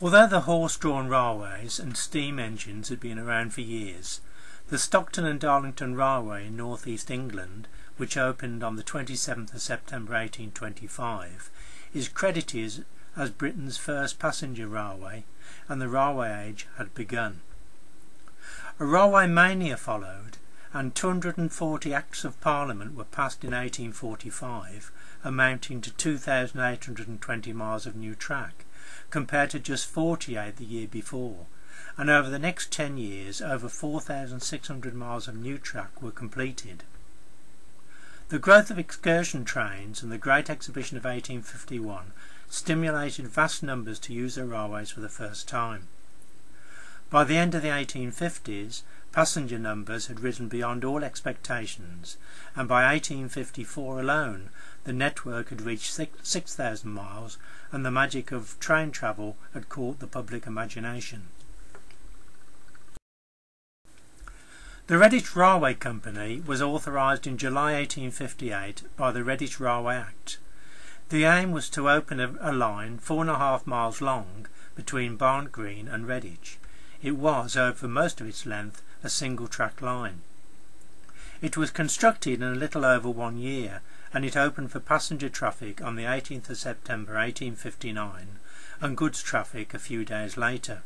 Although the horse-drawn railways and steam engines had been around for years, the Stockton and Darlington Railway in North East England, which opened on the 27th of September 1825, is credited as Britain's first passenger railway, and the railway age had begun. A railway mania followed, and 240 Acts of Parliament were passed in 1845, amounting to 2,820 miles of new track, compared to just 48 the year before, and over the next 10 years over 4,600 miles of new track were completed. The growth of excursion trains and the Great Exhibition of 1851 stimulated vast numbers to use the railways for the first time. By the end of the 1850s, passenger numbers had risen beyond all expectations, and by 1854 alone the network had reached 6,000 miles, and the magic of train travel had caught the public imagination. The Redditch Railway Company was authorised in July 1858 by the Redditch Railway Act. The aim was to open a line 4.5 miles long between Barnt Green and Redditch. It was, over most of its length, a single-track line. It was constructed in a little over 1 year, and it opened for passenger traffic on the 18th of September 1859 and goods traffic a few days later.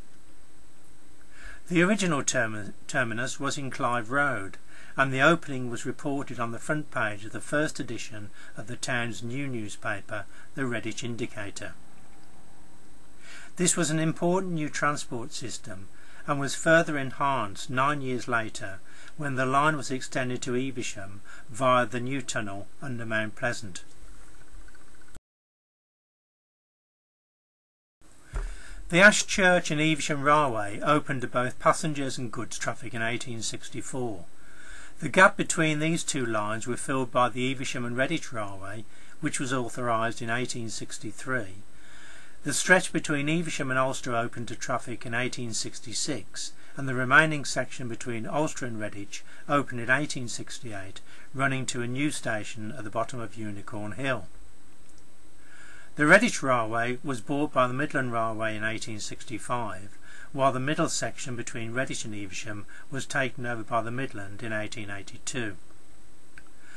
The original terminus was in Clive Road, and the opening was reported on the front page of the first edition of the town's new newspaper, the Redditch Indicator. This was an important new transport system, and was further enhanced 9 years later when the line was extended to Evesham via the new tunnel under Mount Pleasant. The Ashchurch and Evesham Railway opened to both passengers and goods traffic in 1864. The gap between these two lines was filled by the Evesham and Redditch Railway, which was authorised in 1863. The stretch between Evesham and Ulster opened to traffic in 1866, and the remaining section between Ulster and Redditch opened in 1868, running to a new station at the bottom of Unicorn Hill. The Redditch Railway was bought by the Midland Railway in 1865, while the middle section between Redditch and Evesham was taken over by the Midland in 1882.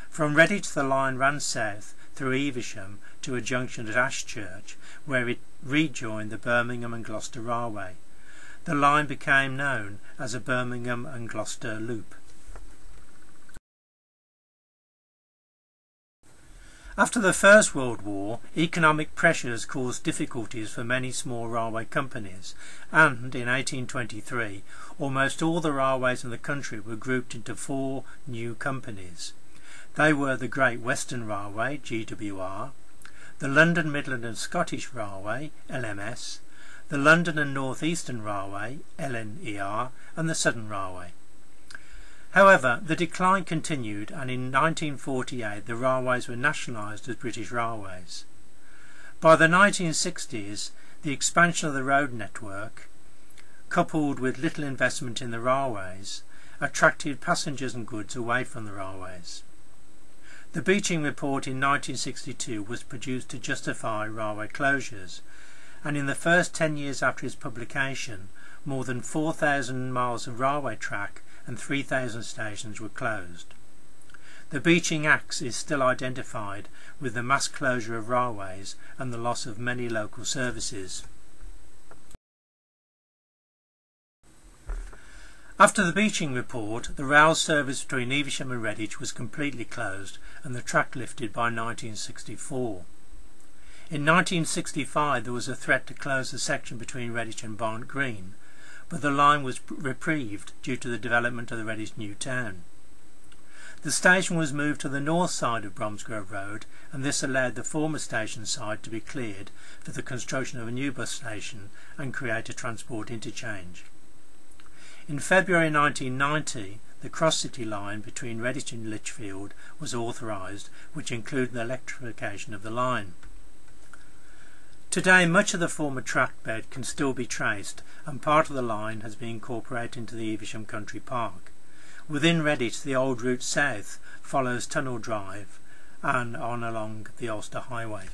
From Redditch the line ran south through Evesham to a junction at Ashchurch, where it rejoined the Birmingham and Gloucester Railway. The line became known as a Birmingham and Gloucester Loop. After the First World War, economic pressures caused difficulties for many small railway companies, and in 1823 almost all the railways in the country were grouped into 4 new companies. They were the Great Western Railway, GWR, the London, Midland and Scottish Railway, LMS, the London and North Eastern Railway, LNER, and the Southern Railway. However, the decline continued, and in 1948 the railways were nationalised as British Railways. By the 1960s, the expansion of the road network, coupled with little investment in the railways, attracted passengers and goods away from the railways. The Beeching Report in 1962 was produced to justify railway closures, and in the first 10 years after its publication, more than 4,000 miles of railway track and 3,000 stations were closed. The Beeching Axe is still identified with the mass closure of railways and the loss of many local services. After the Beeching Report, the rail service between Evesham and Redditch was completely closed and the track lifted by 1964. In 1965 there was a threat to close the section between Redditch and Barnt Green, but the line was reprieved due to the development of the Redditch New Town. The station was moved to the north side of Bromsgrove Road, and this allowed the former station side to be cleared for the construction of a new bus station and create a transport interchange. In February 1990, the cross-city line between Redditch and Lichfield was authorised, which included the electrification of the line. Today much of the former track bed can still be traced, and part of the line has been incorporated into the Evesham Country Park. Within Redditch the old route south follows Tunnel Drive and on along the Ulster Highway.